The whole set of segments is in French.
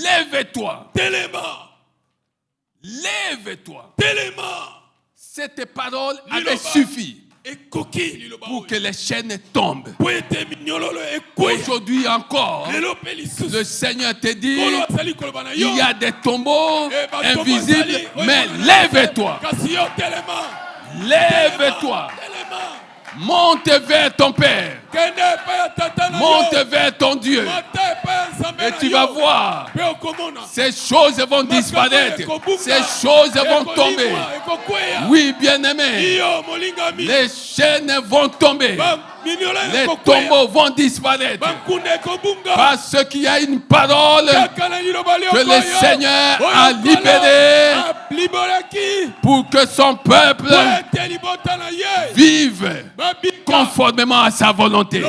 lève-toi. Telema. Lève-toi. Telema. Cette parole avait suffi Ekoki liloba. pour que les chaînes tombent. Po ete minyololo ekoya. Aujourd'hui encore, Lelo pe lisusu. le Seigneur te dit, Kolo asali koloba na yo. il y a des tombeaux Eh, ba tombo invisibles, ezali, mais oyo lève-toi. kasi yo telema. Lève-toi. Telema. Monte vers ton Père. Kende pa ya tata na yo. Monte vers ton Dieu. Mata pa ya nzambe Et na tu yo. vas voir, Pe okomona. ces choses vont disparaître. Ces choses vont tomber. Oui, bien-aimés, Iyo molingami. les chaînes vont tomber. Les tombeaux vont disparaître. Parce qu'il y a une parole que le Seigneur a libérée pour que son peuple vive conformément à sa volonté.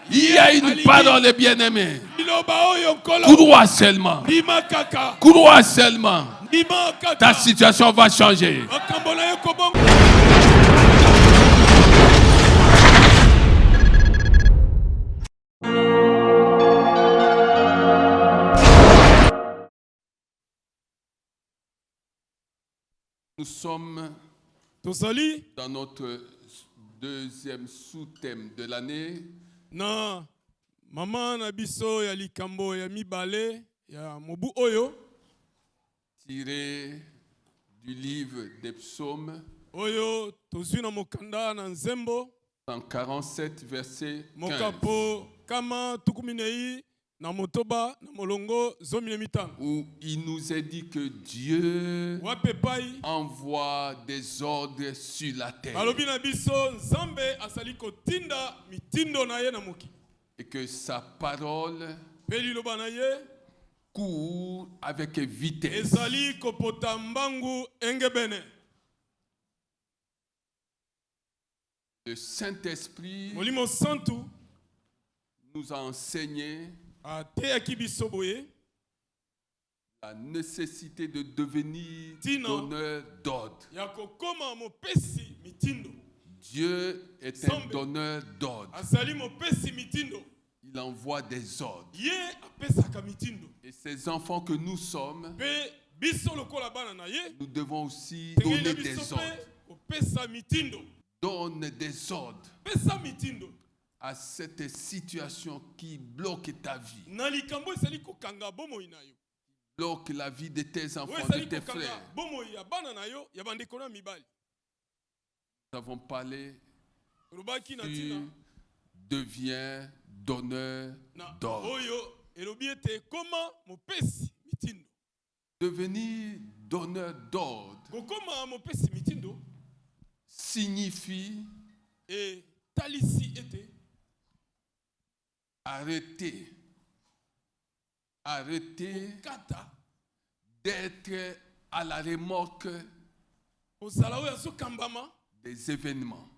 Il y a une parole, bien-aimée. Crois seulement. Crois seulement. Ta situation va changer. Nous sommes dans notre deuxième sous-thème de l'année. Na mama na biso ya likambo ya mibale ya mobu oyo Tiré du livre des psaumes. Oyo tozwi na mokanda na nzembo 147 verset 15. Mokapo kama tukuminei na motoba na molongo zomi na mitano. Où il nous est dit que Dieu envoie des ordres sur la terre. Balobi na biso nzambe asali kotinda mitindo na ye na moki. Et que sa parole Peli loba na ye court avec vitesse. Ezali kopota mbangu engebene. Le Saint-Esprit Molimo Santu nous a enseigné la nécessité de devenir donneur d'ordre. Dieu est un donneur d'ordre. Il envoie des ordres. Et ces enfants que nous sommes, nous devons aussi donner des ordres. Donne des ordres à cette situation qui bloque ta vie, bloque la vie de tes enfants, de tes frères. Nous avons parlé, tu deviens donneur d'ordre. Devenir donneur d'ordre signifie arrêter d'être à la remorque des événements.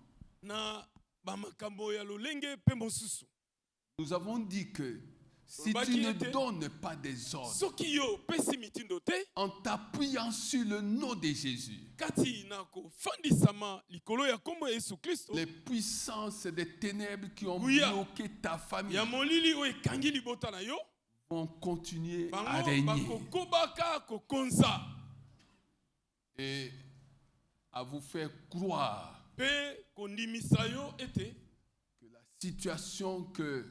Nous avons dit que si tu ne donnes pas des ordres en t'appuyant sur le nom de Jésus, les puissances des ténèbres qui ont bloqué ta famille vont continuer à régner et à vous faire croire que la situation que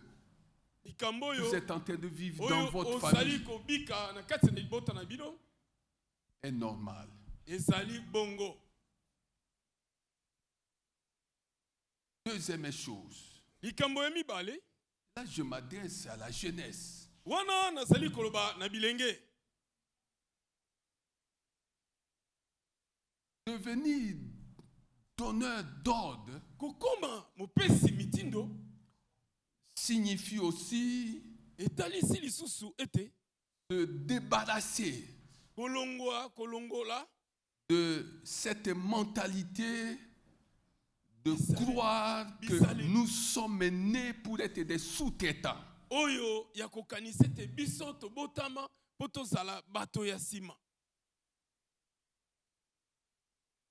vous êtes en train de vivre dans votre famille est normale. Deuxième chose, là je m'adresse à la jeunesse. Devenir donneur d'ordre signifie aussi se débarrasser de cette mentalité de croire que nous sommes nés pour être des sous-traitants.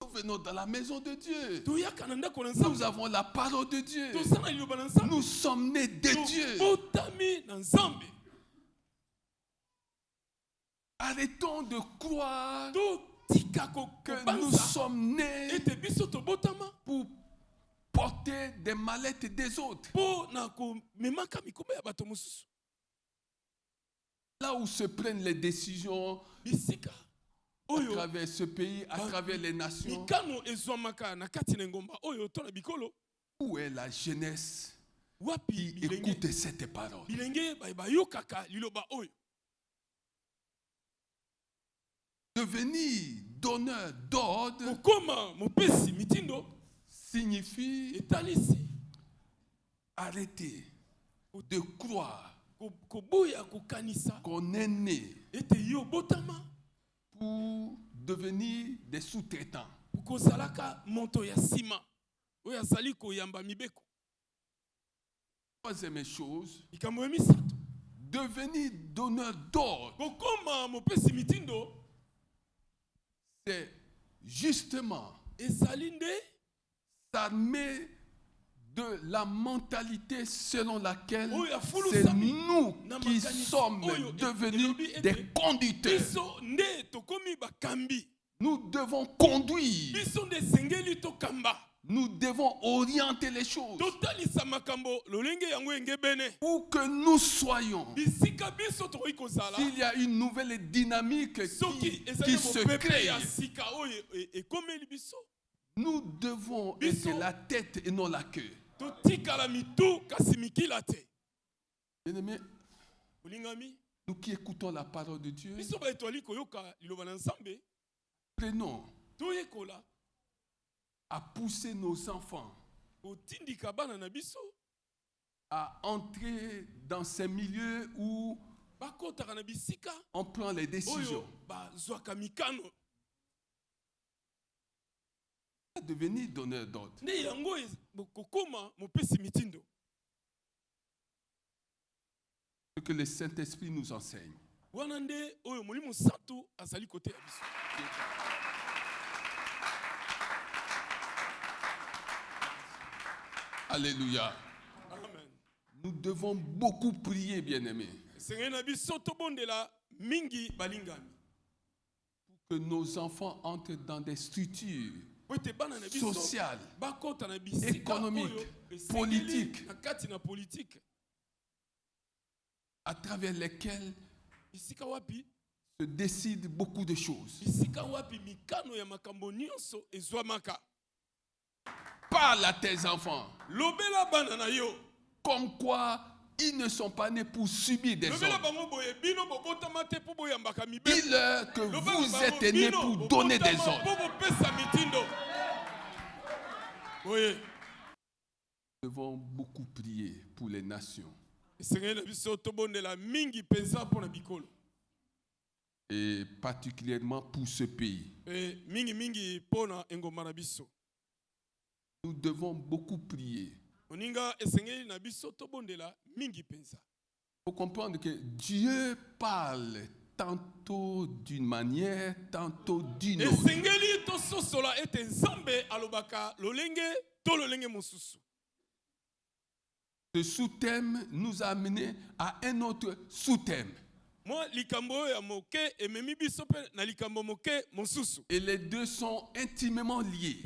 Nous venons dans la maison de Dieu. Nous avons la parole de Dieu. Nous sommes nés de Dieu. Arrêtons de croire que nous nous sommes nés pour porter des mallettes des autres. Là où se prennent les décisions à travers ce pays, à travers les nations, où est la jeunesse qui écoute cette parole? Devenir donneur d'ordre signifie arrêter de croire qu'on est né pour devenir des sous-traitants. Troisième chose, devenir donneur d'ordre, c'est justement s'armer de la mentalité selon laquelle c'est nous qui sommes devenus des conducteurs. Nous devons conduire. Nous devons orienter les choses pour que nous soyons. S'il y a une nouvelle dynamique qui se crée, nous devons être la tête et non la queue. Bien-aimés, nous qui écoutons la parole de Dieu, prenons à pousser nos enfants à entrer dans ces milieux où on prend les décisions. Devenir donneur d'ordre. Ce que le Saint-Esprit nous enseigne. Alléluia. Amen. Nous devons beaucoup prier, bien-aimés, pour que nos enfants entrent dans des structures sociales, économiques, politiques, à travers lesquelles se décident beaucoup de choses. Parle à tes enfants comme quoi ils ne sont pas nés pour subir des ordres. Dis-leur que vous êtes nés pour donner des ordres. Nous devons beaucoup prier pour les nations. Et particulièrement pour ce pays. Nous devons beaucoup prier. Il faut comprendre que Dieu parle tantôt d'une manière, tantôt d'une autre. Ce sous-thème nous a amené à un autre sous-thème. Et les deux sont intimement liés.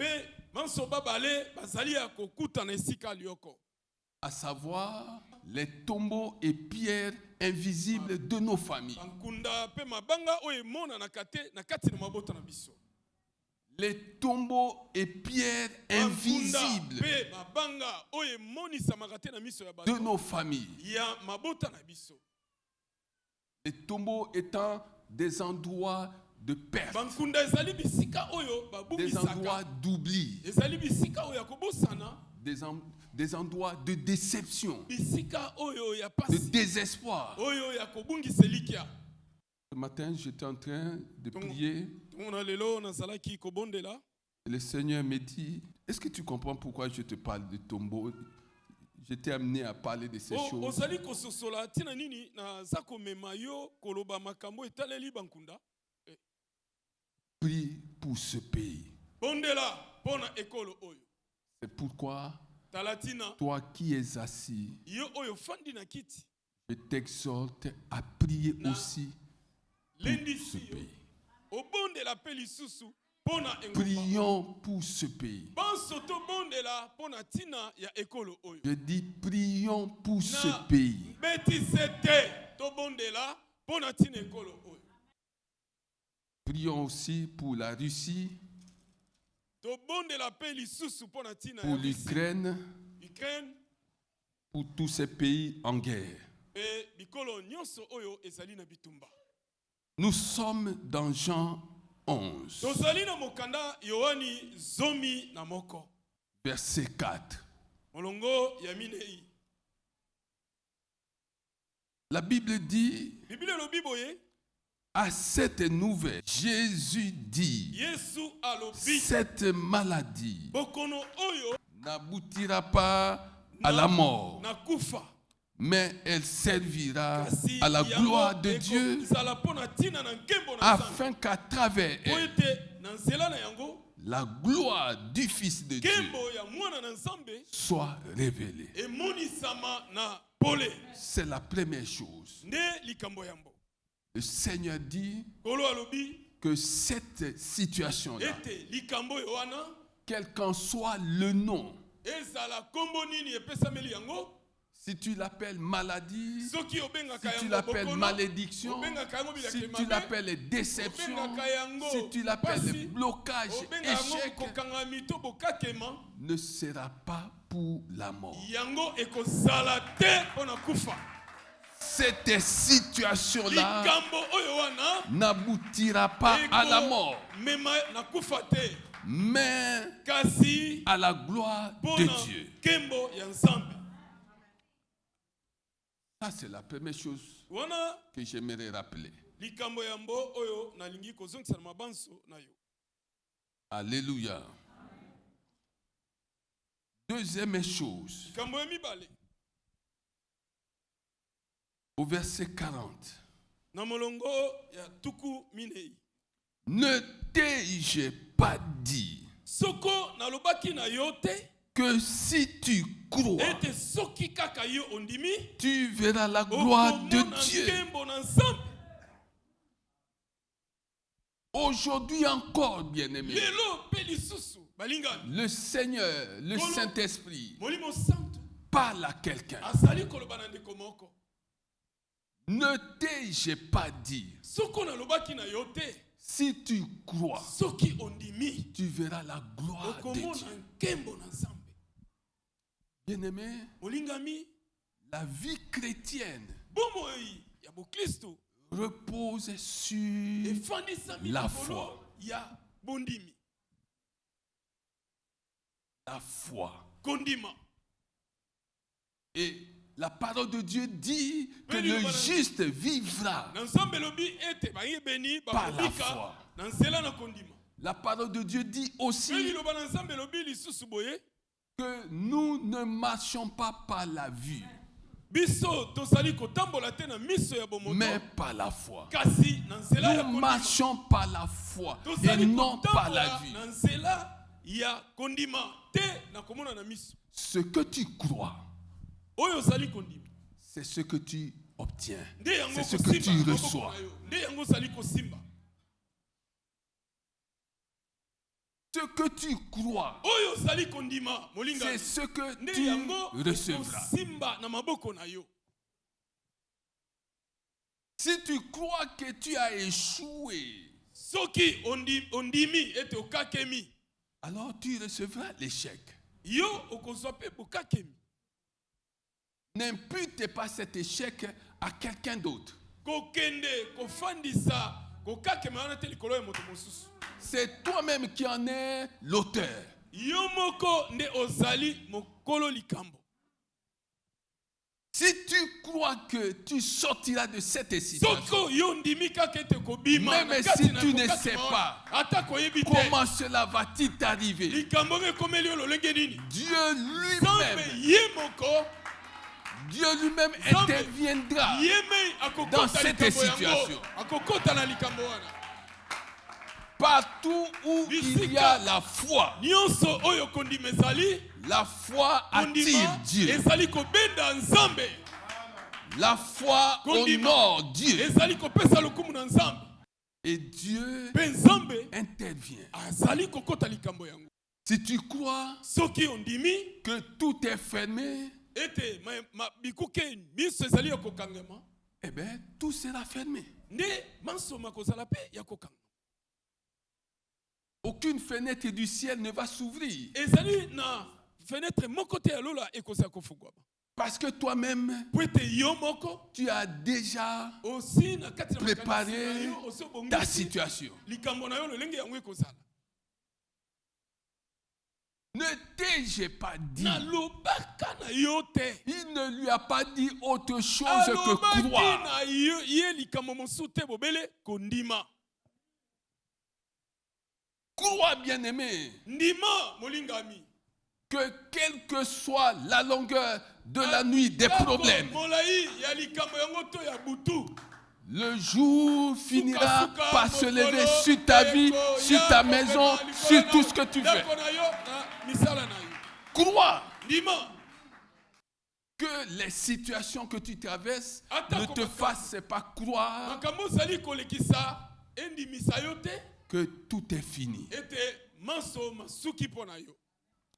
À savoir les tombeaux et pierres invisibles de nos familles. Les tombeaux et pierres invisibles de nos familles. Les tombeaux étant des endroits de perte, des endroits d'oubli, des endroits de déception, de désespoir. Ce matin, j'étais en train de prier. Et le Seigneur me dit, est-ce que tu comprends pourquoi je te parle de tombeau? J'étais amené à parler de ces choses. Prie pour ce pays. C'est pourquoi, toi qui es assis, je t'exhorte à prier aussi ce pays. Prions pour ce pays. Je dis prions pour ce pays. Prions aussi pour la Russie, pour l'Ukraine, pour tous ces pays en guerre. Nous sommes dans Jean 11, verset 4. La Bible dit, à cette nouvelle, Jésus dit, cette maladie n'aboutira pas à la mort, mais elle servira à la gloire de Dieu, afin qu'à travers elle, la gloire du Fils de Dieu soit révélée. C'est la première chose. Le Seigneur dit que cette situation-là, quel qu'en soit le nom, si tu l'appelles maladie, si tu l'appelles malédiction, si tu l'appelles déception, si tu l'appelles blocage, échec, ne sera pas pour la mort. Cette situation-là n'aboutira pas à la mort, mais à la gloire de Dieu. Ça, c'est la première chose que j'aimerais rappeler. Alléluia. Deuxième chose, au verset 40. Ne t'ai-je pas dit que si tu crois, tu verras la gloire de Dieu. Aujourd'hui encore, bien-aimé, le Seigneur, le Saint-Esprit, parle à quelqu'un. Ne t'ai-je pas dit, si tu crois, tu verras la gloire de Dieu. Bien-aimé, la vie chrétienne repose sur la foi. La foi. Et la parole de Dieu dit que le juste vivra par la foi. La parole de Dieu dit aussi que nous ne marchons pas par la vue, mais par la foi. Nous marchons par la foi et non par la vue. Ce que tu crois, c'est ce que tu obtiens. C'est ce que tu reçois. Ce que tu crois, c'est ce que tu recevras. Si tu crois que tu as échoué, alors tu recevras l'échec. N'impute pas cet échec à quelqu'un d'autre. C'est toi-même qui en es l'auteur. Si tu crois que tu sortiras de cette situation, même si tu ne sais pas comment cela va-t-il t'arriver, Dieu lui-même interviendra dans cette situation. Partout où il y a la foi, la foi attire Dieu. La foi honore Dieu. Et Dieu intervient. Si tu crois que tout est fermé, eh bien, tout sera fermé. Aucune fenêtre du ciel ne va s'ouvrir. Parce que toi-même, tu as déjà préparé ta situation. Ne t'ai-je pas dit? Il ne lui a pas dit autre chose que croire. Crois, bien-aimé, que quelle que soit la longueur de la nuit des problèmes, le jour finira par se lever sur ta vie, sur ta maison, sur tout ce que tu fais. Crois que les situations que tu traverses ne te fassent pas croire que tout est fini.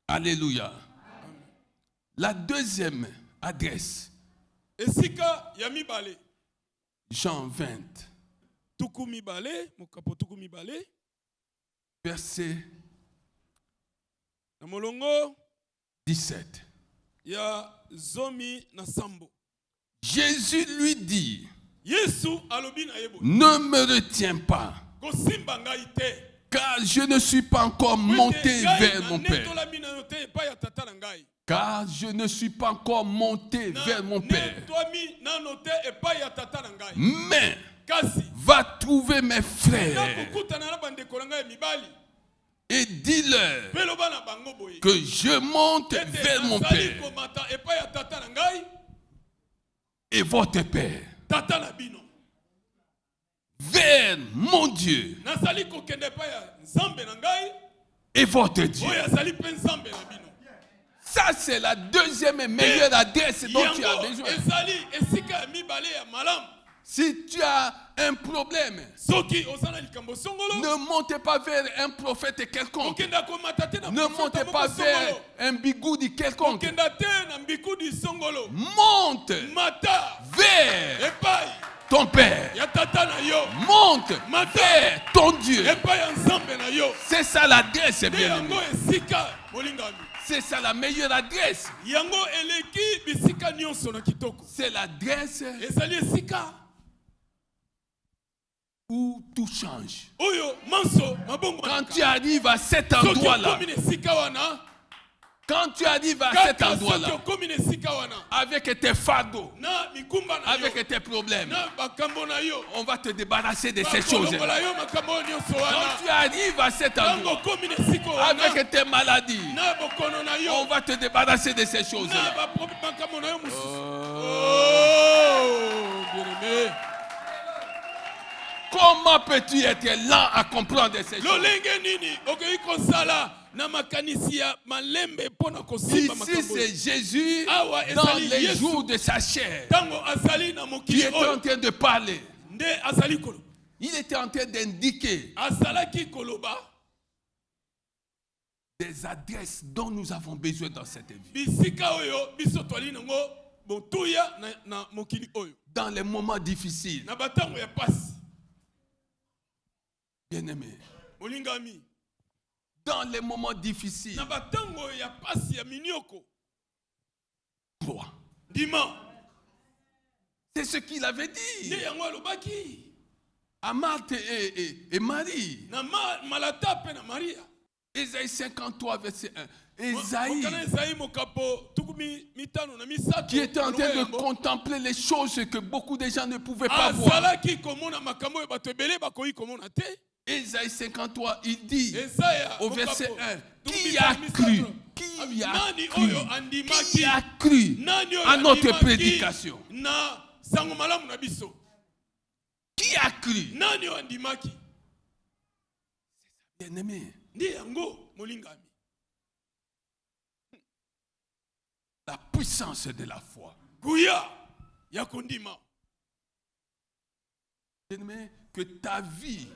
Alléluia. La deuxième adresse, Jean 20, verset 17. Jésus lui dit, ne me retiens pas, car je ne suis pas encore monté vers mon Père. Car je ne suis pas encore monté vers mon Père. Mais va trouver mes frères et dis-leur que je monte vers mon Père et votre Père, vers mon Dieu et votre Dieu. Ça, c'est la deuxième et meilleure adresse dont tu as besoin. Si tu as un problème, ne montez pas vers un prophète quelconque. Ne montez pas vers un bigoudi quelconque. Monte vers ton Père. Monte vers ton Dieu. C'est ça l'adresse, bien aimé. C'est ça la meilleure adresse. C'est l'adresse où tout change. Quand tu arrives à cet endroit-là, avec tes fardeaux, avec tes problèmes, on va te débarrasser de ces choses. Quand tu arrives à cet endroit, avec tes maladies, on va te débarrasser de ces choses. Comment peux-tu être lent à comprendre ces choses? Ici, c'est Jésus dans les jours de sa chair qui est en train de parler. Il était en train d'indiquer des adresses dont nous avons besoin dans cette vie. Dans les moments difficiles. Bien-aimé, dans les moments difficiles, crois. C'est ce qu'il avait dit à Marthe et Marie. Ésaïe 53, verset 1. Ésaïe, qui était en train de contempler les choses que beaucoup de gens ne pouvaient pas voir. Ésaïe 53, il dit au verset 1, qui a cru à notre prédication? Qui a cru? Bien-aimé, la puissance de la foi. Bien-aimé, que ta vie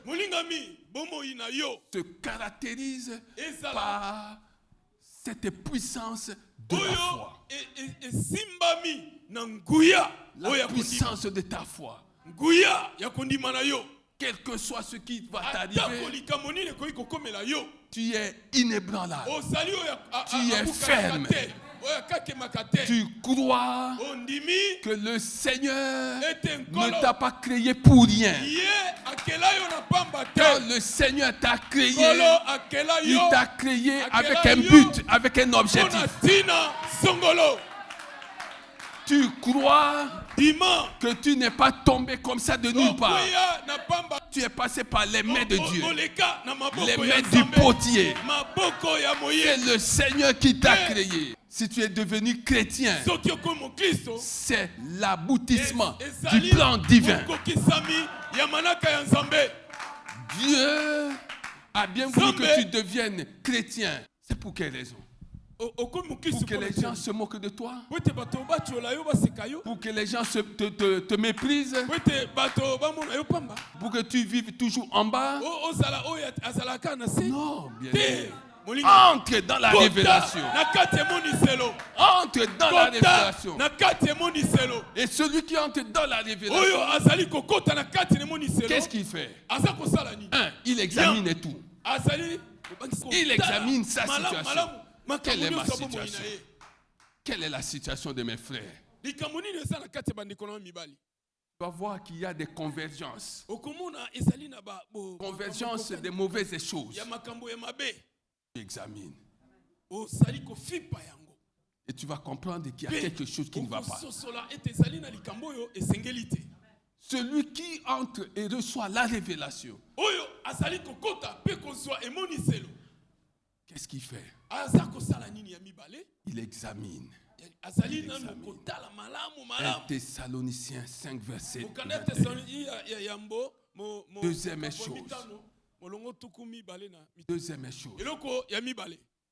se caractérise par cette puissance de la foi. La puissance de ta foi. Quel que soit ce qui va t'arriver, tu es inébranlable. Tu es ferme. Tu crois que le Seigneur ne t'a pas créé pour rien. Quand le Seigneur t'a créé, il t'a créé avec un but, avec un objectif. Tu crois que tu n'es pas tombé comme ça de nulle part. Tu es passé par les mains de Dieu, les mains du potier. C'est le Seigneur qui t'a créé. Si tu es devenu chrétien, c'est l'aboutissement du plan divin. Dieu a bien voulu que tu deviennes chrétien. C'est pour quelle raison? Pour que les gens se moquent de toi, pour que les gens te méprisent, pour que tu vives toujours en bas. Non, bien sûr. Entre dans la révélation. Entre dans la révélation. Et celui qui entre dans la révélation, qu'est-ce qu'il fait? Il examine tout. Il examine sa situation. Quelle est ma situation? Quelle est la situation de mes frères? Tu vas voir qu'il y a des convergences. Convergence des mauvaises choses. Tu examines. Et tu vas comprendre qu'il y a quelque chose qui ne va pas. Celui qui entre et reçoit la révélation, qu'est-ce qu'il fait? Il examine. 1 Thessaloniciens 5, verset 21. Deuxième chose.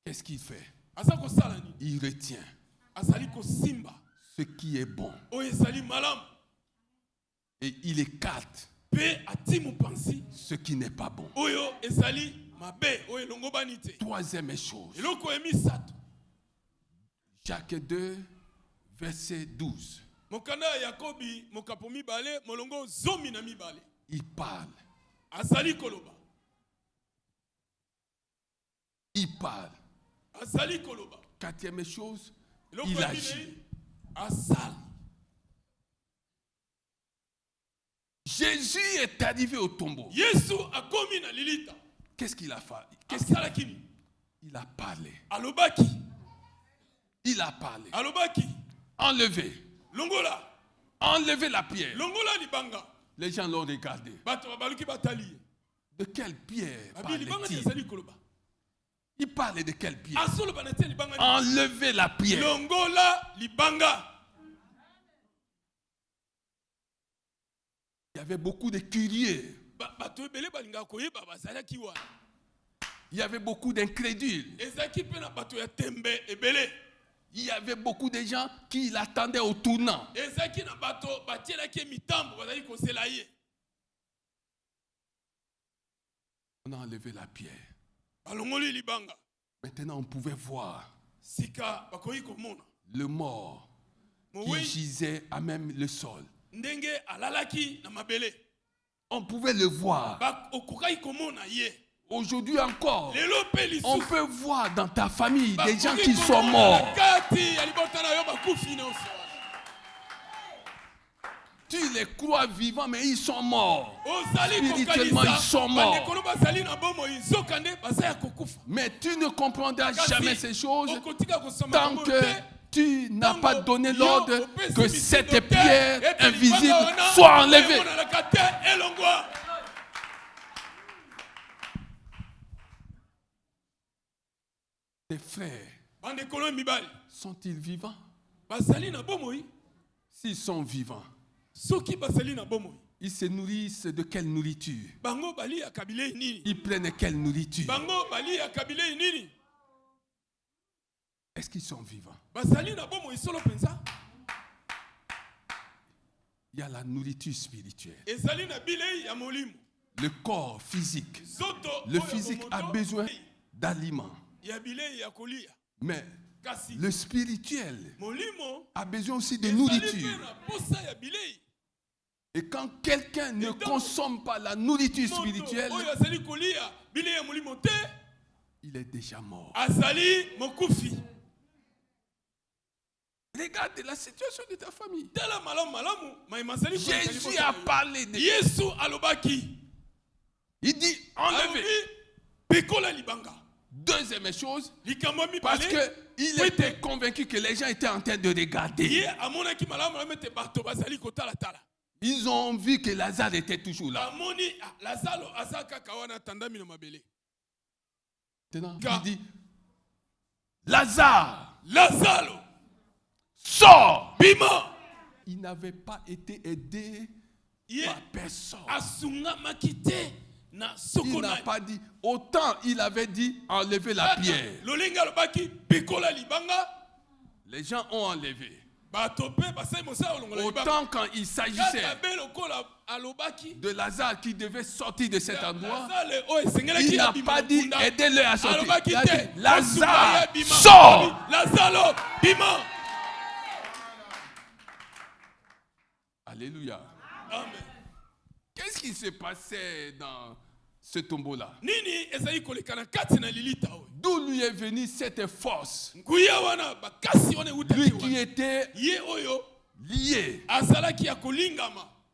Qu'est-ce qu'il fait? Il retient ce qui est bon. Et il écarte ce qui n'est pas bon. Troisième chose. Jacques 2, verset 12. Il parle. Il parle. Quatrième chose, il agit. Jésus est arrivé au tombeau. Qu'est-ce qu'il a fait? Il a parlé. Il a parlé. Enlevé. Enlevé la pierre. Les gens l'ont regardé. De quelle pierre parlait-il? Il parlait de quelle pierre? Enlever la pierre. Il y avait beaucoup de curieux. Il y avait beaucoup d'incrédules. Il y avait beaucoup de gens qui l'attendaient au tournant. On a enlevé la pierre. Maintenant, on pouvait voir le mort qui gisait à même le sol. On pouvait le voir. Aujourd'hui encore, on peut voir dans ta famille des gens qui sont morts. Tu les crois vivants, mais ils sont morts. Spirituellement, ils sont morts. Mais tu ne comprendras jamais ces choses tant que tu n'as pas donné l'ordre que cette pierre invisible soit enlevée. Tes frères sont-ils vivants? S'ils sont vivants, ils se nourrissent de quelle nourriture? Ils prennent quelle nourriture? Est-ce qu'ils sont vivants? il y a la nourriture spirituelle. Le corps physique. Le physique a besoin d'aliments. Mais le spirituel a besoin aussi de nourriture. Et quand quelqu'un ne consomme pas la nourriture spirituelle, il est déjà mort. Regarde la situation de ta famille. Jésus a parlé de il dit enlevez. Deuxième chose, parce qu'il était convaincu que les gens étaient en train de regarder. Ils ont vu que Lazare était toujours là. Maintenant, il dit Lazare, sors. Il n'avait pas été aidé par personne. Il n'a pas dit, autant il avait dit enlever la pierre. Les gens ont enlevé. Autant quand il s'agissait de Lazare qui devait sortir de cet endroit, il n'a pas dit aidez-le à sortir. Il a dit Lazare, sors. Alléluia. Amen. Qu'est-ce qui se passait dans ce tombeau-là? D'où lui est venue cette force? Lui qui était lié.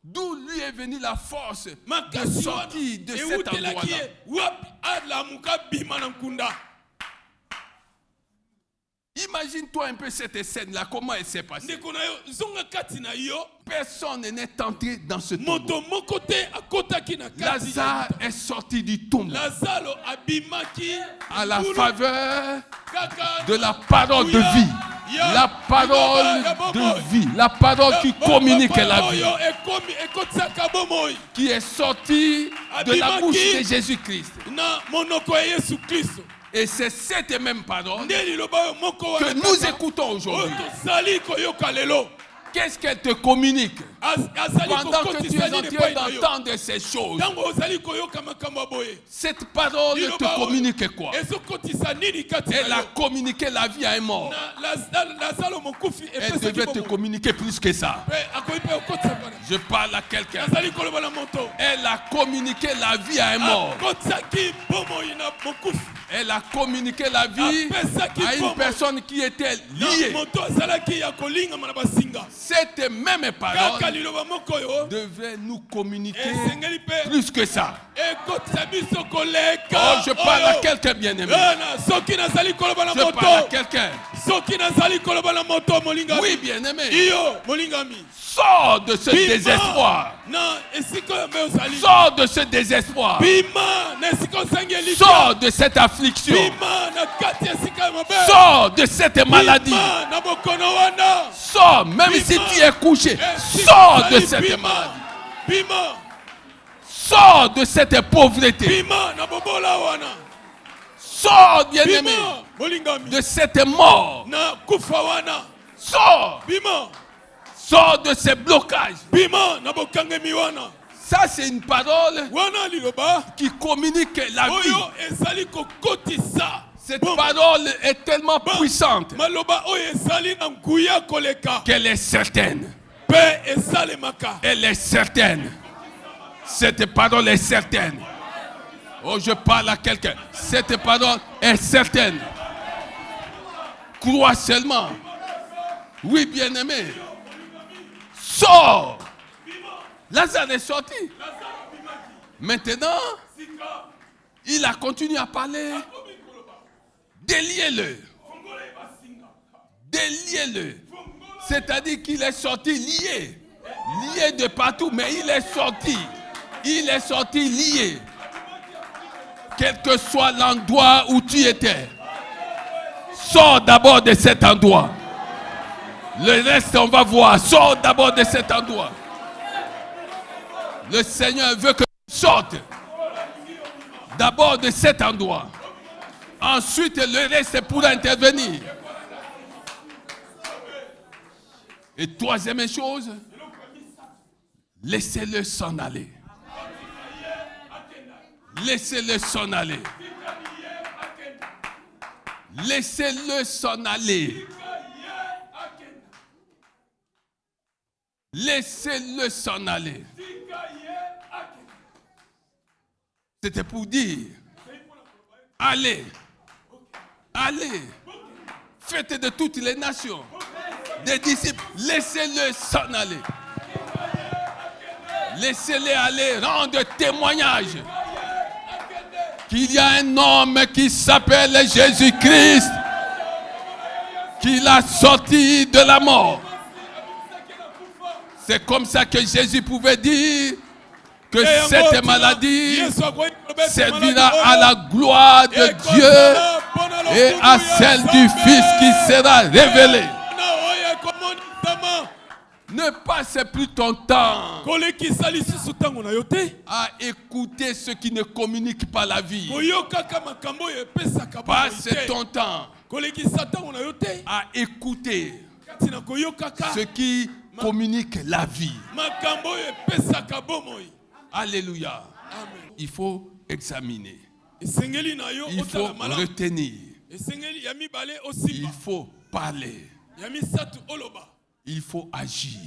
D'où lui est venue la force de sortir de cet endroit-là? Imagine-toi un peu cette scène-là, comment elle s'est passée. Personne n'est entré dans ce tombeau. Lazare est sorti du tombeau à la faveur de la parole de vie. La parole de vie, la parole qui communique la vie, qui est sortie de la bouche de Jésus-Christ. Et c'est cette même parole que nous écoutons aujourd'hui. Qu'est-ce qu'elle te communique pendant que tu es en train d'entendre ces choses? Cette parole te communique quoi? Elle a communiqué la vie à un mort. Elle devait te communiquer plus que ça. Je parle à quelqu'un. Elle a communiqué la vie à un mort. Elle a communiqué la vie à une personne qui était liée. Cette même parole devait nous communiquer plus que ça. Oh, je parle à quelqu'un bien-aimé. Je parle à quelqu'un. Oui, bien-aimé. Sors de ce désespoir. Sors de ce désespoir. Sors de cette affliction. Sors de cette maladie. Sors, même si tu es couché. Sors de cette maladie. Sors de cette pauvreté. Sors, bien-aimé, de cette mort. Sors. Sors de ces blocages. Ça, c'est une parole qui communique la vie. Cette parole est tellement puissante qu'elle est certaine. Elle est certaine. Cette parole est certaine. Oh, je parle à quelqu'un. Cette parole est certaine. Crois seulement. Oui, bien-aimé. Sors. Lazare est sorti. Maintenant, il a continué à parler. Déliez-le. Déliez-le. C'est-à-dire qu'il est sorti lié. Lié de partout, mais il est sorti. Il est sorti lié. Quel que soit l'endroit où tu étais. Sors d'abord de cet endroit. Le reste, on va voir. Sors d'abord de cet endroit. Le Seigneur veut que tu sortes d'abord de cet endroit. Ensuite, le reste pourra intervenir. Et troisième chose, Laissez-le s'en aller. Laissez-le s'en aller. Laissez-le s'en aller. Laissez-le s'en aller. C'était pour dire, allez, allez, faites de toutes les nations des disciples, laissez-le s'en aller. Laissez-les aller rendre témoignage qu'il y a un homme qui s'appelle Jésus-Christ, qui l'a sorti de la mort. C'est comme ça que Jésus pouvait dire que cette maladie servira à la gloire de Dieu et à celle du Fils qui sera révélé. Ne passe plus ton temps à écouter ceux qui ne communiquent pas la vie. Passe ton temps à écouter ceux qui communiquent la vie. Alléluia. Il faut examiner. Il faut retenir. Il faut parler. Il faut agir.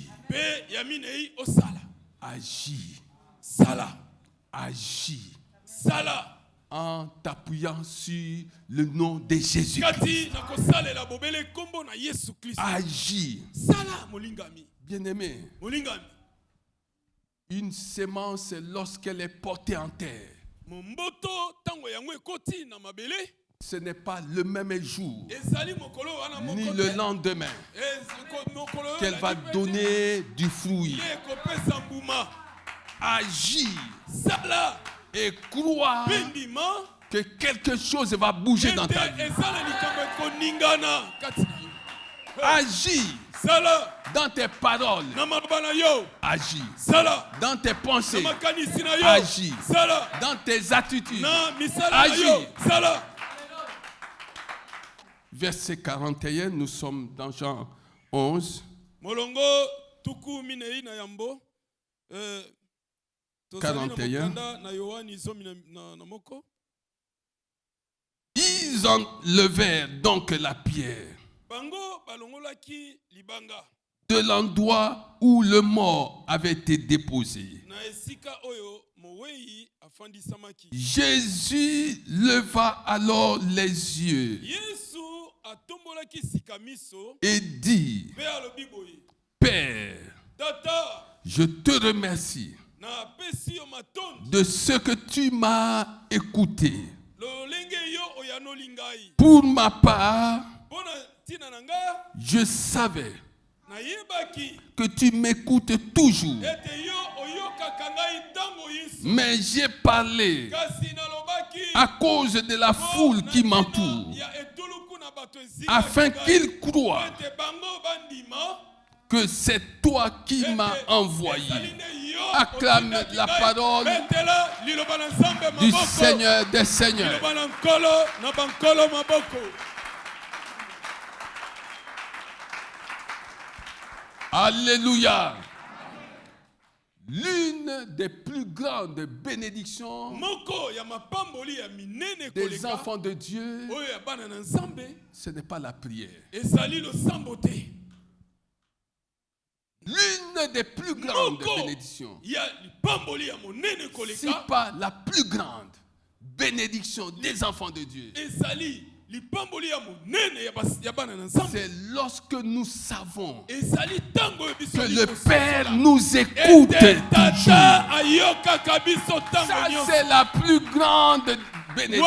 Agir. Agir. En t'appuyant sur le nom de Jésus. Agir. Bien-aimé. Une sémence, lorsqu'elle est portée en terre, ce n'est pas le même jour, ni le lendemain, qu'elle va donner du fruit. Agir et croire que quelque chose va bouger dans ta vie. Agis dans tes paroles. Agis dans tes pensées. Agis dans tes attitudes. Agis. Verset 41, nous sommes dans Jean 11. 41. Ils enlevèrent donc la pierre de l'endroit où le mort avait été déposé. Jésus leva alors les yeux et dit, Père, je te remercie de ce que tu m'as écouté. Pour ma part, je savais que tu m'écoutes toujours. Mais j'ai parlé à cause de la foule qui m'entoure, afin qu'ils croient que c'est toi qui m'as envoyé. Acclame la parole du Seigneur des Seigneurs. Alléluia. L'une des plus grandes bénédictions des enfants de Dieu, ce n'est pas la prière. L'une des plus grandes bénédictions, si pas la plus grande bénédiction des enfants de Dieu, c'est lorsque nous savons que le Père nous écoute toujours. Ça, c'est la plus grande bénédiction.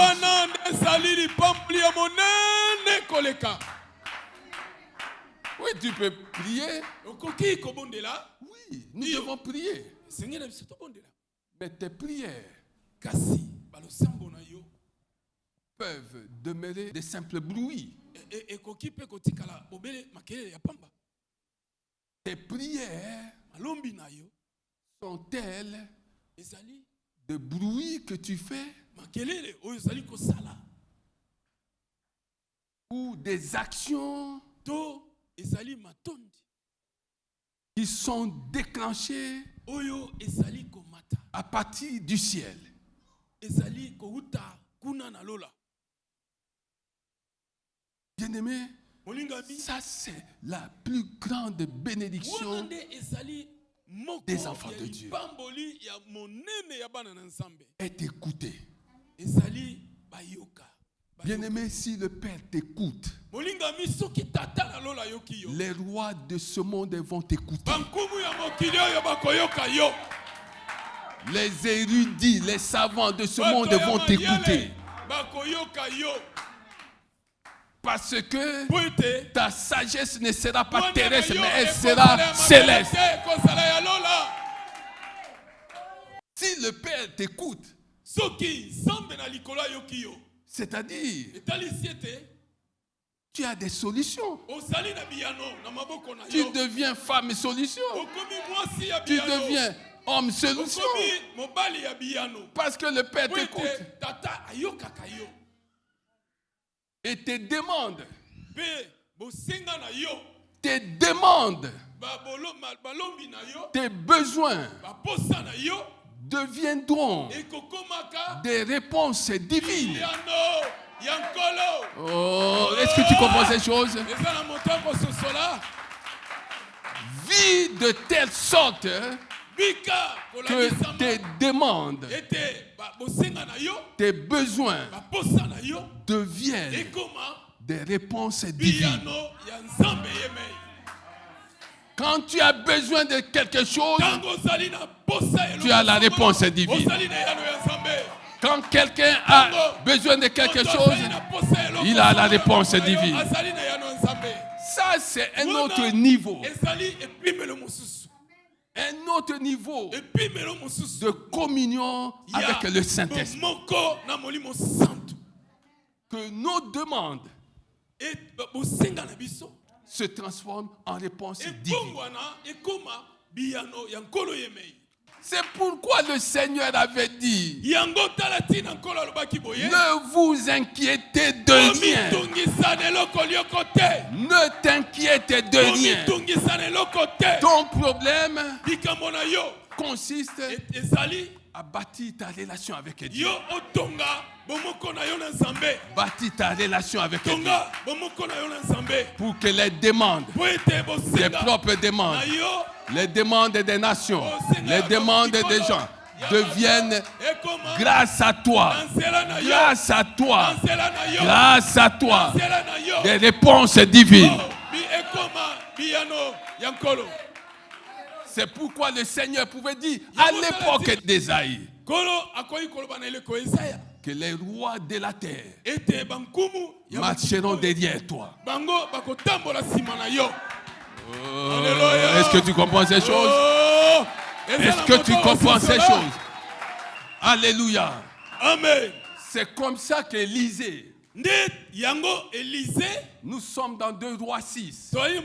Oui, tu peux prier. Oui, nous devons prier. Mais tes prières peuvent demeurer des simples bruits. Tes prières sont-elles de bruits que tu fais ou des actions qui sont déclenchées Oyo ezali komata. À partir du ciel. Ezali kouta kuna na lola. Bien-aimé, ça c'est la plus grande bénédiction des enfants de Dieu. Être écouté. Bien-aimé, si le Père t'écoute, les rois de ce monde vont t'écouter. Les érudits, les savants de ce monde vont t'écouter. Parce que ta sagesse ne sera pas terrestre, mais elle sera céleste. Si le Père t'écoute, c'est-à-dire, tu as des solutions. Tu deviens femme solution. Tu deviens homme solution. Parce que le Père t'écoute. Et tes demandes tes besoins deviendront des réponses divines. Oh, est-ce que tu comprends ces choses? Vis de telle sorte que tes demandes, tes besoins deviennent des réponses divines. Quand tu as besoin de quelque chose, tu as la réponse divine. Quand quelqu'un a besoin de quelque chose, il a la réponse divine. Ça, c'est un autre niveau. Un autre niveau de communion avec le Saint-Esprit. Que nos demandes se transforment en réponse divine. C'est pourquoi le Seigneur avait dit: ne vous inquiétez de rien. Ne t'inquiète de rien. Ton problème consiste à bâtir ta relation avec Dieu. Bâtir ta relation avec Dieu. Pour que les demandes, tes propres demandes, les demandes des nations, les demandes des gens deviennent grâce à toi, grâce à toi, grâce à toi, des réponses divines. C'est pourquoi le Seigneur pouvait dire à l'époque d'Ésaïe que les rois de la terre marcheront derrière toi. Est-ce que tu comprends ces choses? Est-ce que tu comprends ces choses? Alléluia. Amen. C'est comme ça qu'Élisée. Nous sommes dans 2 Rois 6. C'est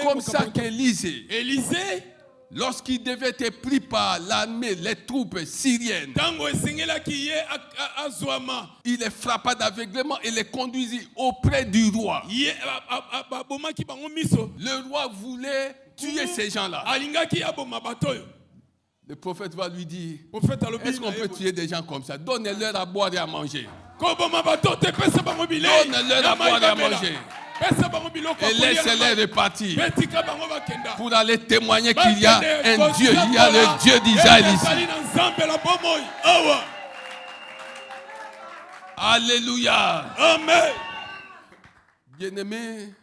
comme ça qu'Élisée, lorsqu'il devait être pris par l'armée, les troupes syriennes, il les frappa d'aveuglement et les conduisit auprès du roi. Le roi voulait tuer ces gens-là. Le prophète va lui dire: est-ce qu'on peut tuer des gens comme ça? Donnez-leur à boire et à manger. Donnez-leur à boire et à manger. Et laissez-les repartir pour aller témoigner qu'il y a un Dieu. Il y a le Dieu d'Israël ici. Alléluia. Amen. Bien-aimé,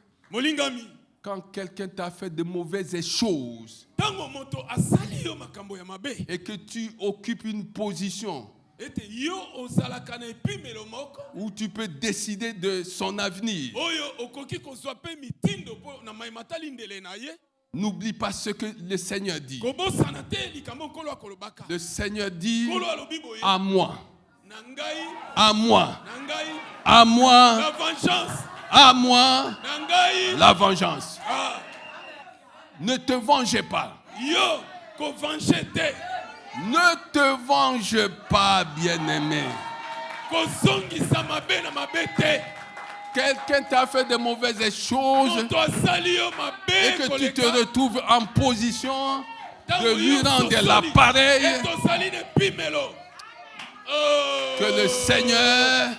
quand quelqu'un t'a fait de mauvaises choses et que tu occupes une position où tu peux décider de son avenir, n'oublie pas ce que le Seigneur dit. Le Seigneur dit: à moi, à moi, à moi, à moi la vengeance. Ne te vengez pas. Ne te venge pas, bien-aimé. quelqu'un t'a fait de mauvaises choses et que tu te retrouves en position de lui rendre l'appareil, que le Seigneur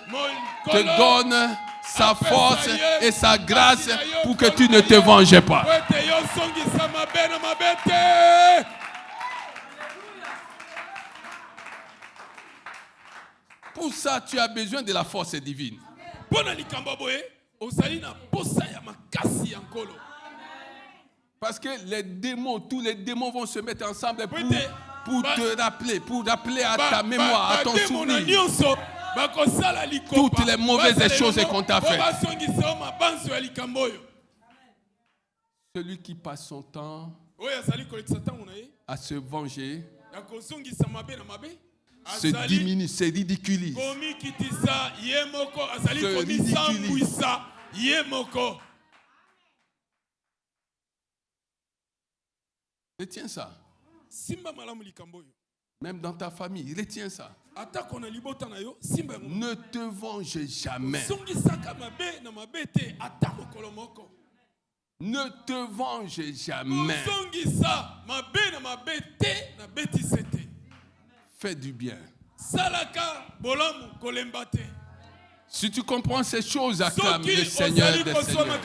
te donne sa force et sa grâce pour que tu ne te venges pas. Pour ça, tu as besoin de la force divine. Parce que les démons, tous les démons vont se mettre ensemble pour te rappeler, pour rappeler à ta mémoire, à ton souvenir, toutes les mauvaises choses qu'on t'a faites. Celui qui passe son temps à se venger se diminue, se ridiculise. Retiens ça. Même dans ta famille, retiens ça. Ne te venge jamais. Ne te venge jamais. Fais du bien. Si tu comprends ces choses, acclame le Seigneur des Seigneurs.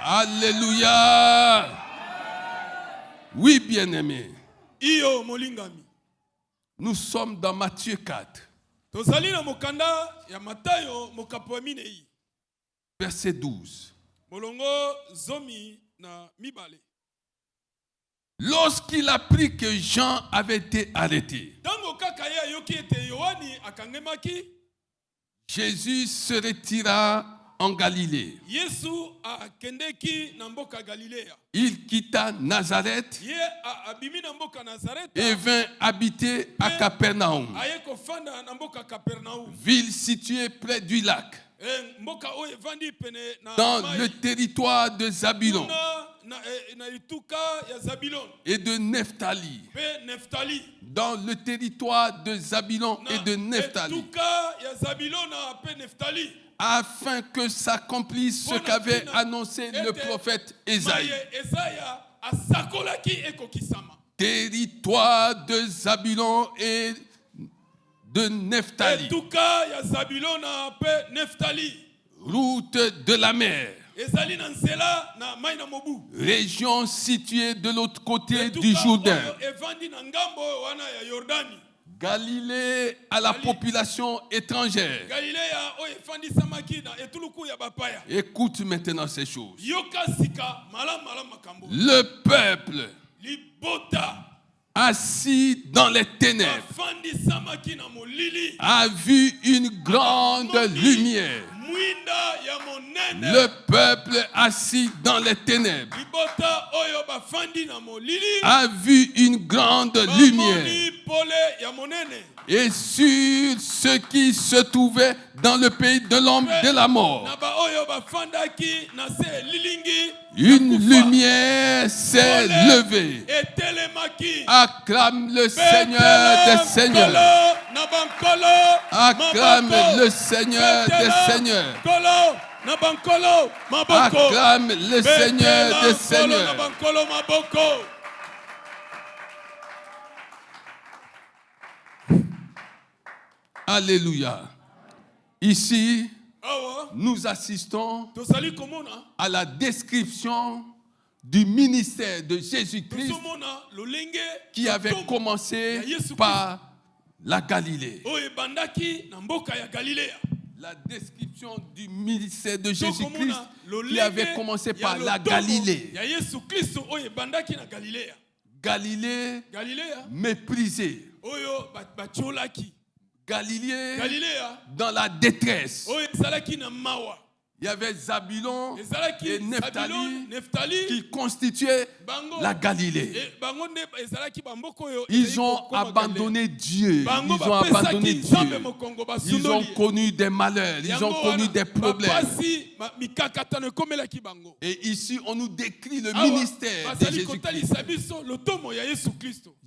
Alléluia. Oui, bien-aimé. Nous sommes dans Matthieu 4. Verset 12. Lorsqu'il apprit que Jean avait été arrêté, Jésus se retira en Galilée. Il quitta Nazareth et vint habiter à Capernaum, ville située près du lac, dans le territoire de Zabulon et de Nephtali, dans le territoire de Zabulon et de Nephtali, afin que s'accomplisse ce qu'avait annoncé le prophète Ésaïe. Territoire de Zabulon et de Nephtali, route de la mer, région située de l'autre côté du Jourdain. Galilée à la population étrangère. Écoute maintenant ces choses. Le peuple assis dans les ténèbres a vu une grande lumière. Le peuple assis dans les ténèbres a vu une grande lumière. Et sur ceux qui se trouvaient dans le pays de l'ombre de la mort, une lumière s'est levée. Acclame le Seigneur des Seigneurs. Acclame le Seigneur des Seigneurs. Acclame le Seigneur des Seigneurs. Alléluia. Ici, nous assistons à la description du ministère de Jésus-Christ qui avait commencé par la Galilée. La description du ministère de Jésus-Christ qui avait commencé par la Galilée. Galilée méprisée. Galilée dans la détresse. Il Il y avait Zabulon et Nephtali qui constituaient la Galilée. Ils ont abandonné Dieu. Ils ont abandonné Dieu. Ils ont connu des malheurs. Ils ont connu des problèmes. Et ici, on nous décrit le ministère de Jésus-Christ.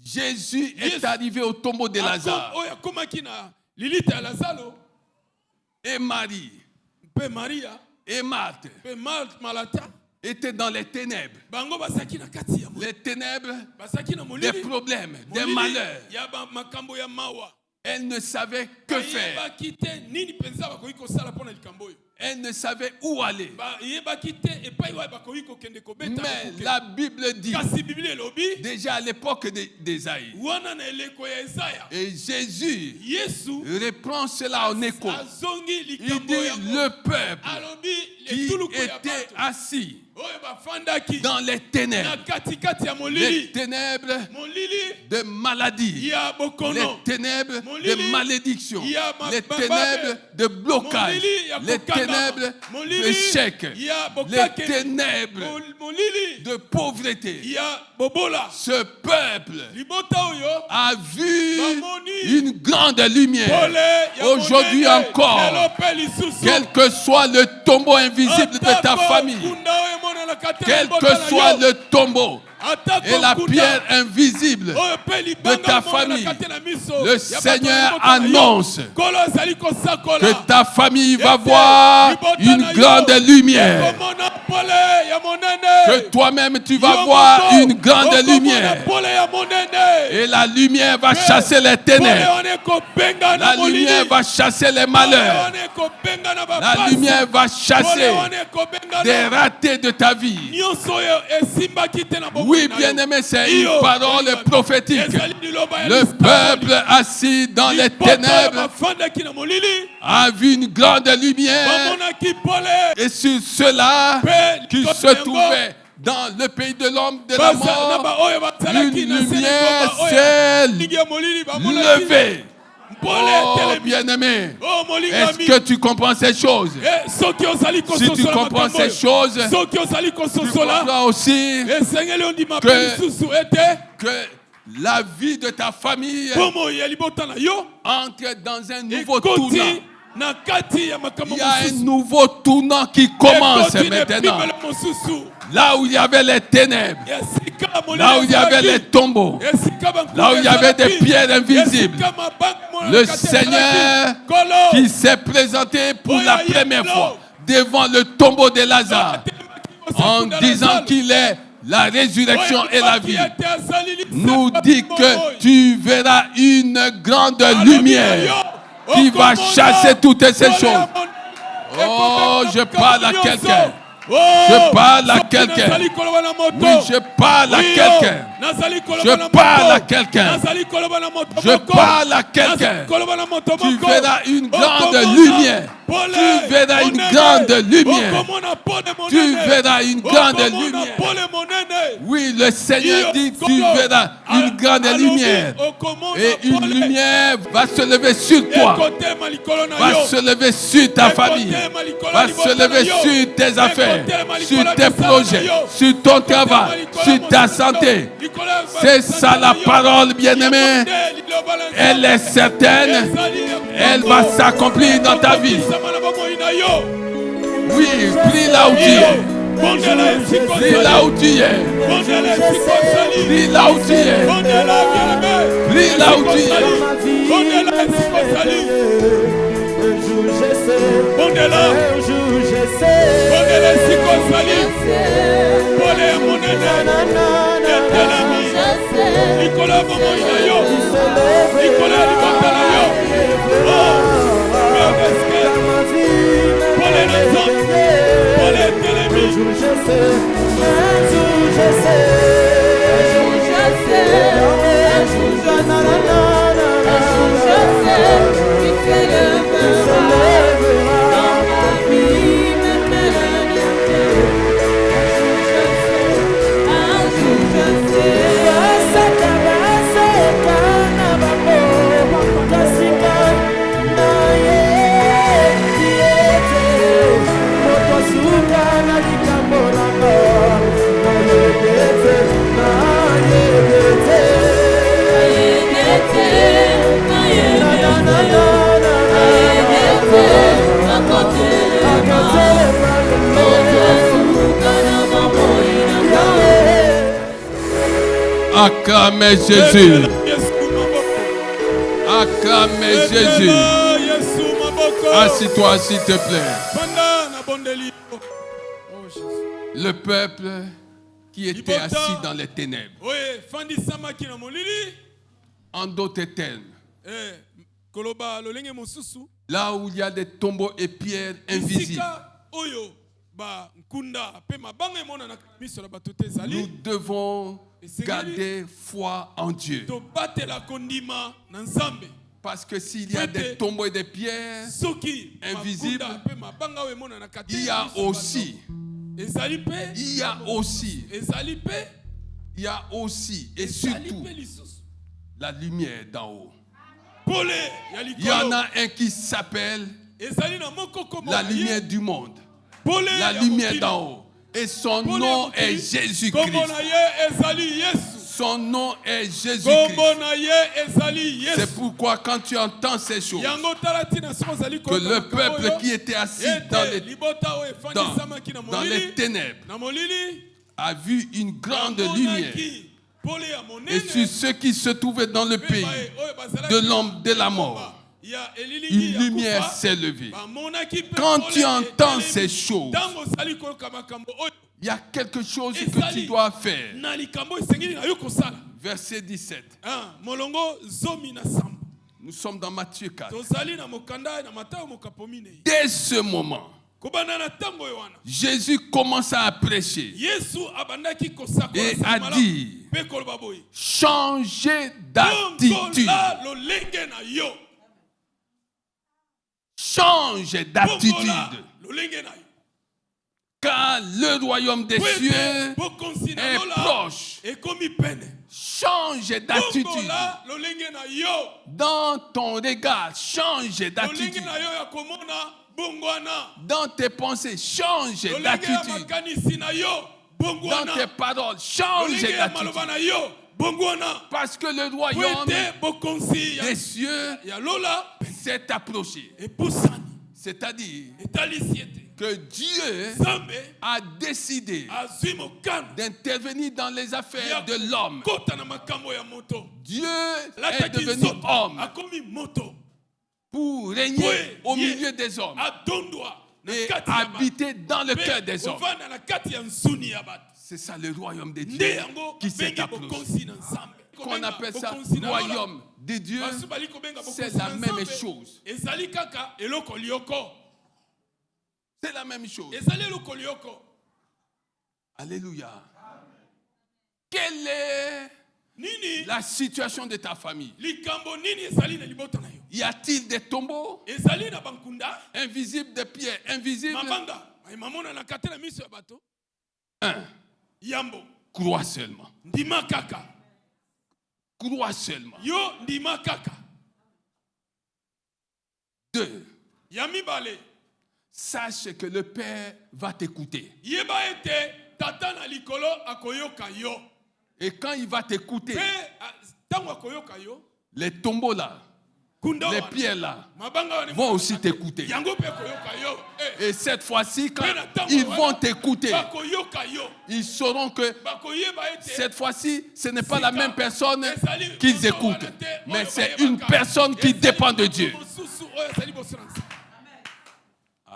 Jésus est arrivé au tombeau de Lazare. Et Marie et Marthe étaient dans les ténèbres. Les ténèbres des problèmes, des malheurs. Elle ne savait que faire. Elle ne savait où aller. Mais la Bible dit, déjà à l'époque d'Ésaïe, et Jésus reprend cela en écho. Il dit, le peuple qui était assis dans les ténèbres de maladie, les ténèbres de malédiction, les ténèbres de blocage, les ténèbres d'échec, les ténèbres de pauvreté. Ce peuple a vu une grande lumière. Aujourd'hui encore, quel que soit le tombeau invisible de ta famille, quel que soit le tombeau et la pierre invisible de ta famille, le Seigneur annonce que ta famille va voir une grande lumière, que toi-même tu vas voir une grande lumière, et la lumière va chasser les ténèbres, la lumière va chasser les malheurs, la lumière va chasser des ratés de ta vie. Oui, bien-aimé, c'est une parole prophétique. Le peuple assis dans les ténèbres a vu une grande lumière, et sur ceux-là qui se trouvaient dans le pays de l'homme de la mort, une lumière s'est levée. Oh bien-aimé, est-ce que tu comprends ces choses? Si tu comprends ces choses, tu comprends aussi que la vie de ta famille entre dans un nouveau tournant. Il y a un nouveau tournant qui commence maintenant. Là où il y avait les ténèbres, là où il y avait les tombeaux, là où il y avait des pierres invisibles, le Seigneur qui s'est présenté pour la première fois devant le tombeau de Lazare en disant qu'il est la résurrection et la vie, nous dit que tu verras une grande lumière qui va chasser toutes ces choses. Oh, je parle à quelqu'un. Je parle à quelqu'un. Oui, je parle à quelqu'un. Je parle à quelqu'un. Je parle à quelqu'un. Tu verras une grande lumière. Tu verras une grande lumière. Tu verras une grande lumière. Oui, le Seigneur dit, tu verras une grande lumière. Et une lumière va se lever sur toi. Va se lever sur ta famille. Va se lever sur tes affaires, sur tes projets, sur ton travail, sur ta santé. C'est ça la parole, bien-aimée. Elle est certaine. Elle va s'accomplir dans ta vie. Oui, prie là où tu es. Prie là où tu es. Prie là où tu es. Prie là où tu es. Moto Acclamez Jésus. Acclamez Jésus. Assis-toi, s'il te plaît. Le peuple qui était assis dans les ténèbres. En d'autres termes, là où il y a des tombeaux et pierres invisibles, nous devons garder foi en Dieu. Parce que s'il y a des tombeaux et des pierres invisibles, il y a aussi et surtout la lumière d'en haut. Il y en a un qui s'appelle la lumière du monde, la lumière d'en haut. Et son nom est Jésus-Christ. Son nom est Jésus-Christ. C'est pourquoi quand tu entends ces choses, que le peuple qui était assis dans les ténèbres a vu une grande lumière. Et sur ceux qui se trouvaient dans le pays de l'ombre de la mort, une lumière s'est levée. Quand tu entends ces choses, il y a quelque chose que tu dois faire. Verset 17. Nous sommes dans Matthieu 4. Dès ce moment, Jésus commença à prêcher et à dire: changez d'attitude. Change d'attitude. Car le royaume des cieux est proche. Change d'attitude. Dans ton regard, change d'attitude. Dans tes pensées, change d'attitude. Dans tes paroles, change d'attitude. Parce que le royaume des cieux s'est approché. C'est-à-dire que Dieu a décidé d'intervenir dans les affaires de l'homme. Dieu est devenu homme pour régner au milieu des hommes et habiter dans le cœur des hommes. C'est ça le royaume de Dieu qui s'est approché. Qu'on appelle ça royaume de Dieu, c'est la même chose. C'est la même chose. Alléluia. Quelle est la situation de ta famille? Y a-t-il des tombeaux invisibles, des pierres invisibles? Crois seulement. Crois seulement. 2. Sache que le Père va t'écouter. Et quand il va t'écouter, les tombeaux là, les pierres là, vont aussi t'écouter. Et cette fois-ci, quand ils vont t'écouter, ils sauront que cette fois-ci, ce n'est pas la même personne qu'ils écoutent, mais c'est une personne qui dépend de Dieu.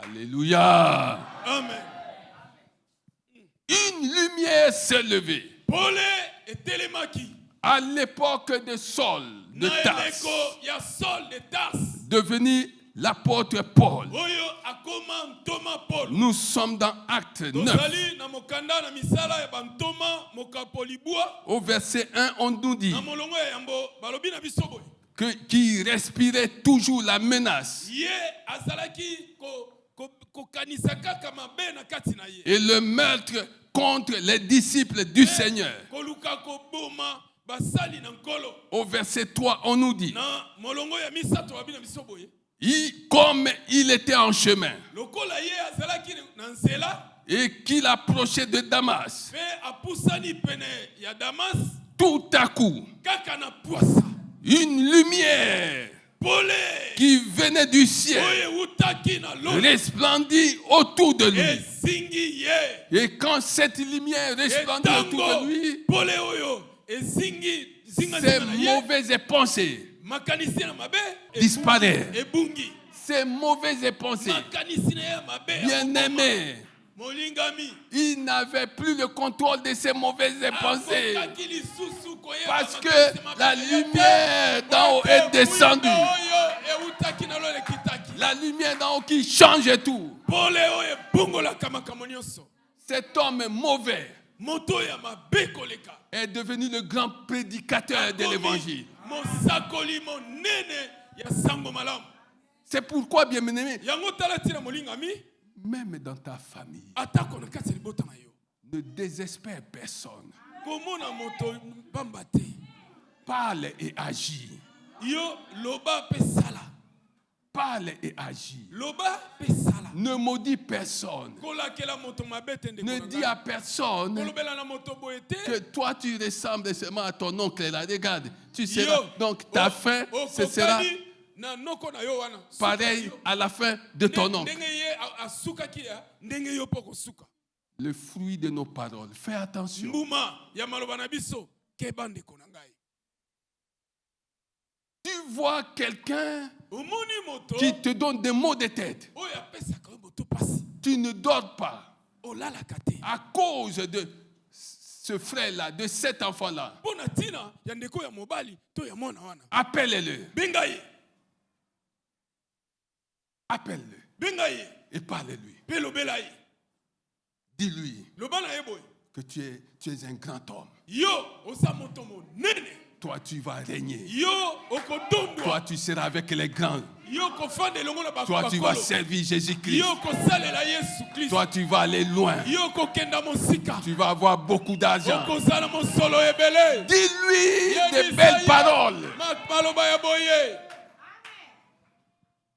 Alléluia. Amen. Une lumière s'est levée. À l'époque de Saul de Tarse, devenu l'apôtre Paul. Nous sommes dans Acte 9. Au verset 1, on nous dit qu'il respirait toujours la menace. Et le meurtre contre les disciples du Seigneur. Au verset 3, on nous dit, comme il était en chemin et qu'il approchait de Damas, tout à coup, une lumière qui venait du ciel resplendit autour de lui. Et quand cette lumière resplendit autour de lui, ces mauvaises pensées disparaissent. Ces mauvaises pensées, bien-aimés, il n'avait plus le contrôle de ces mauvaises pensées. Parce que la lumière d'en haut est descendue. La lumière d'en haut qui change tout. Cet homme mauvais est devenu le grand prédicateur de l'évangile. C'est pourquoi, bien-aimé, même dans ta famille, ne désespère personne. Parle et agis. Parle et agis. Ne maudis personne. Ne dis à personne que toi tu ressembles seulement à ton oncle là. Regarde, tu seras donc ta fin, ce sera pareil à la fin de ton oncle. Le fruit de nos paroles. Fais attention. Tu vois quelqu'un qui te donne des maux de tête. Tu ne dors pas à cause de ce frère-là, de cet enfant-là. Appelle-le. Appelle-le. Et parle-lui. Dis-lui que tu es un grand homme. Toi, tu vas régner. Toi, tu seras avec les grands. Toi, tu vas servir Jésus-Christ. Toi, tu vas aller loin. Tu vas avoir beaucoup d'argent. Dis-lui des belles paroles.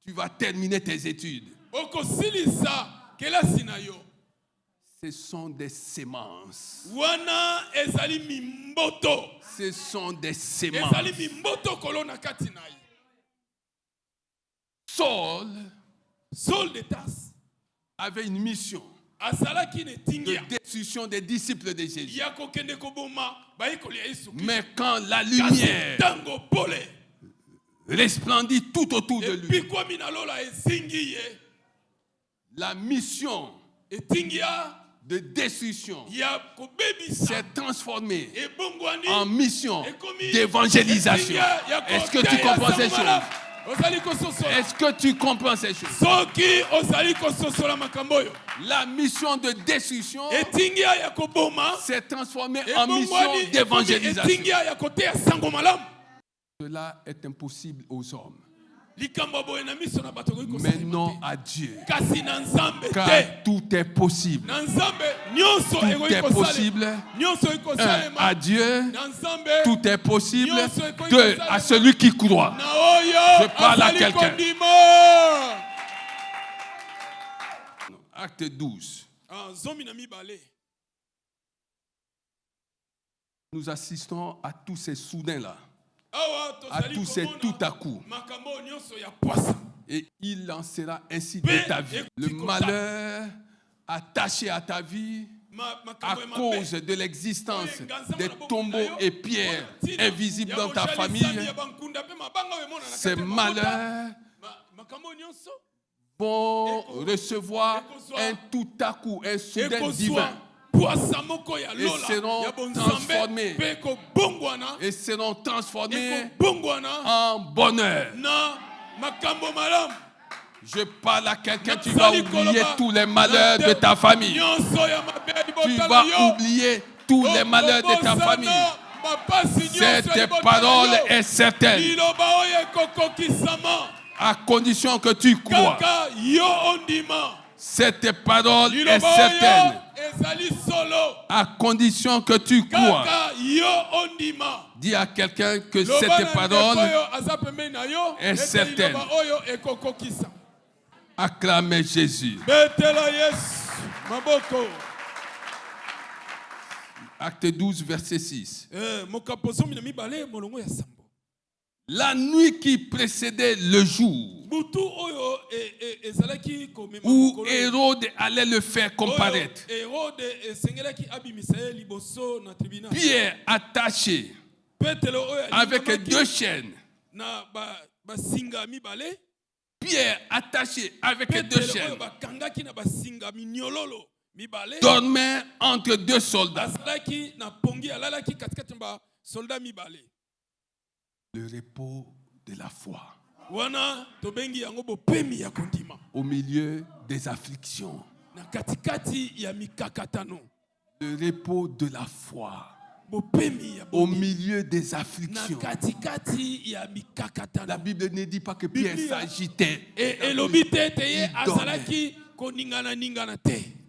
Tu vas terminer tes études. Ce sont des semences. Ce sont des semences. Saul avait une mission de destruction des disciples de Jésus. Mais quand la lumière resplendit tout autour de lui, la mission de destruction s'est transformée en mission d'évangélisation. Est-ce que tu comprends ces choses? Est-ce que tu comprends ces choses? La mission de destruction s'est transformée en mission d'évangélisation. Cela est impossible aux hommes, mais non à Dieu. Car tout est possible. Tout est possible. Un, à Dieu, tout est possible. Deux, à celui qui croit. Je parle à quelqu'un. Acte 12. Nous assistons à tous ces soudains-là. À tous ces tout à coup. Et il lancera ainsi de ta vie. Le malheur attaché à ta vie à cause de l'existence des tombeaux et pierres invisibles dans ta famille. Ces malheurs vont recevoir un tout à coup, un soudain divin. Et seront transformés en bonheur. Je parle à quelqu'un, tu vas oublier tous les malheurs de ta famille. Tu vas oublier tous les malheurs de ta famille. Cette parole est certaine. À condition que tu crois. Cette parole est certaine. À condition que tu crois. Dis à quelqu'un que cette parole est certaine. Acclamez Jésus. Acte 12, verset 6. La nuit qui précédait le jour où Hérode allait le faire comparaître, Pierre attaché avec 2 chaînes. Pierre attaché avec 2 chaînes dormait entre 2 soldats. Le repos de la foi. Au milieu des afflictions. Le repos de la foi. Au milieu des afflictions. La Bible ne dit pas que Pierre s'agitait.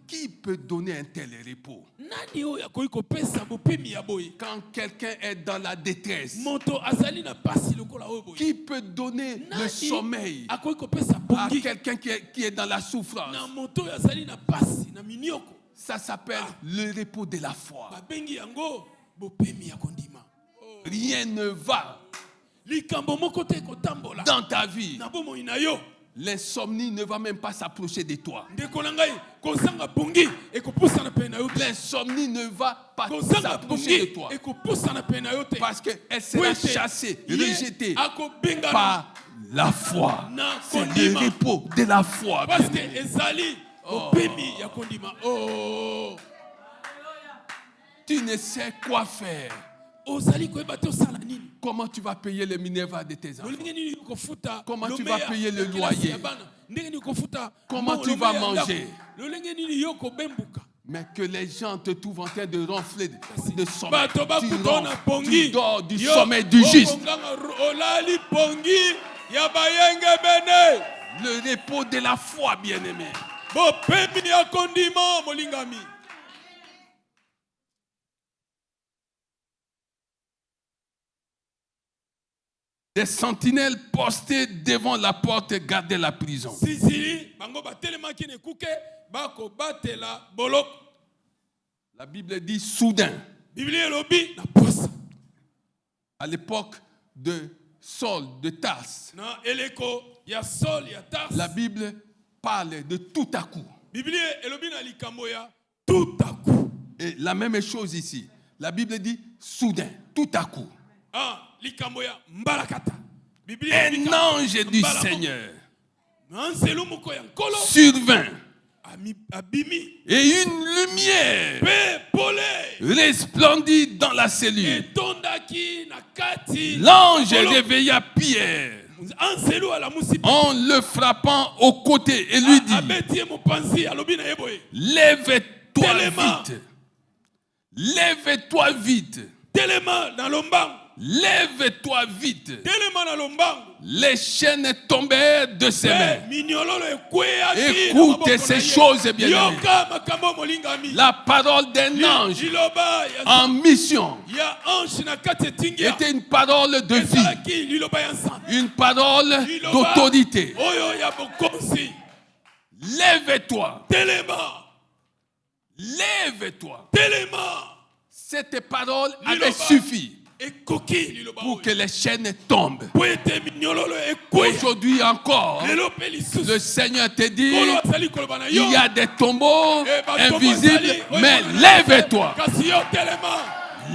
Qui peut donner un tel repos? Quand quelqu'un est dans la détresse, qui peut donner le sommeil à quelqu'un qui est dans la souffrance? Ça s'appelle le repos de la foi. Rien ne va dans ta vie. L'insomnie ne va même pas s'approcher de toi. L'insomnie ne va pas s'approcher de toi. Parce qu'elle sera chassée, rejetée par la foi. C'est le repos de la foi. Tu ne sais quoi faire. Comment tu vas payer le Minerva de tes enfants? Comment tu vas payer le loyer? Comment tu vas manger? Mais que les gens te trouvent en train de ronfler de sommeil. Tu dors du sommeil du juste. Le repos de la foi, bien-aimé. Des sentinelles postées devant la porte gardaient la prison. La Bible dit soudain. À l'époque de Saul de Tarse, la Bible parle de tout à coup. Et la même chose ici. La Bible dit soudain, tout à coup. Un ange du Seigneur survint et une lumière resplendit dans la cellule. L'ange réveilla Pierre en le frappant au côté et lui dit: lève-toi vite. Lève-toi vite. Lève-toi vite. Les chaînes tombèrent de ses mains. Écoutez ces choses, bien-aimés. La parole d'un ange en mission était une parole de vie, une parole d'autorité. Lève-toi. Lève-toi. Cette parole avait suffi pour que les chaînes tombent. Aujourd'hui encore, le Seigneur te dit: il y a des tombeaux invisibles, mais lève-toi.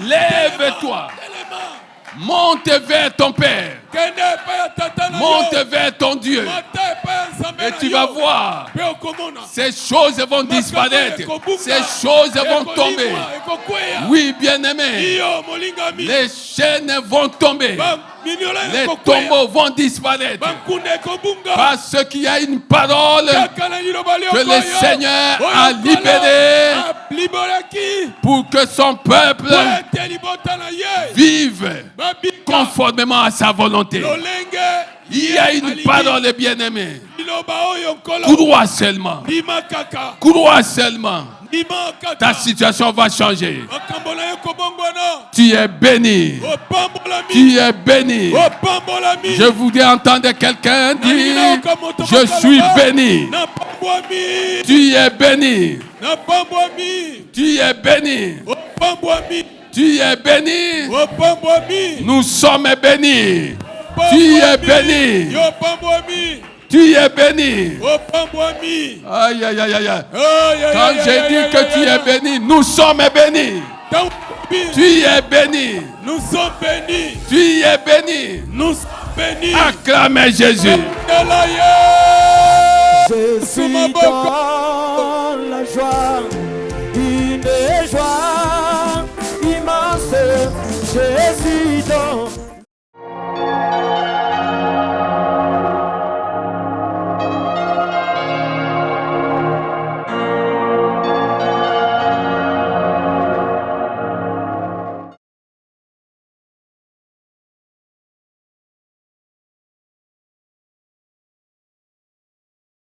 Lève-toi. Monte vers ton Père. Monte vers ton Dieu. Et tu vas voir, ces choses vont disparaître. Ces choses vont tomber. Oui, bien-aimé, les chaînes vont tomber. Les tombeaux vont disparaître. Parce qu'il y a une parole que le Seigneur a libérée pour que son peuple vive conformément à sa volonté. Il y a une parole, bien-aimée. Crois seulement. Crois seulement. Ta situation va changer. Tu es béni. Tu es béni. Je voudrais entendre quelqu'un dire: je suis béni. Tu es béni. Tu es béni. Tu es béni. Nous sommes bénis. Tu es béni. Tu es béni. Aïe, aïe, aïe, aïe. Quand j'ai dit que tu es béni, nous sommes bénis. Tu es béni. Nous sommes bénis. Tu es béni. Nous sommes bénis. Acclamez Jésus. Je suis dans la joie.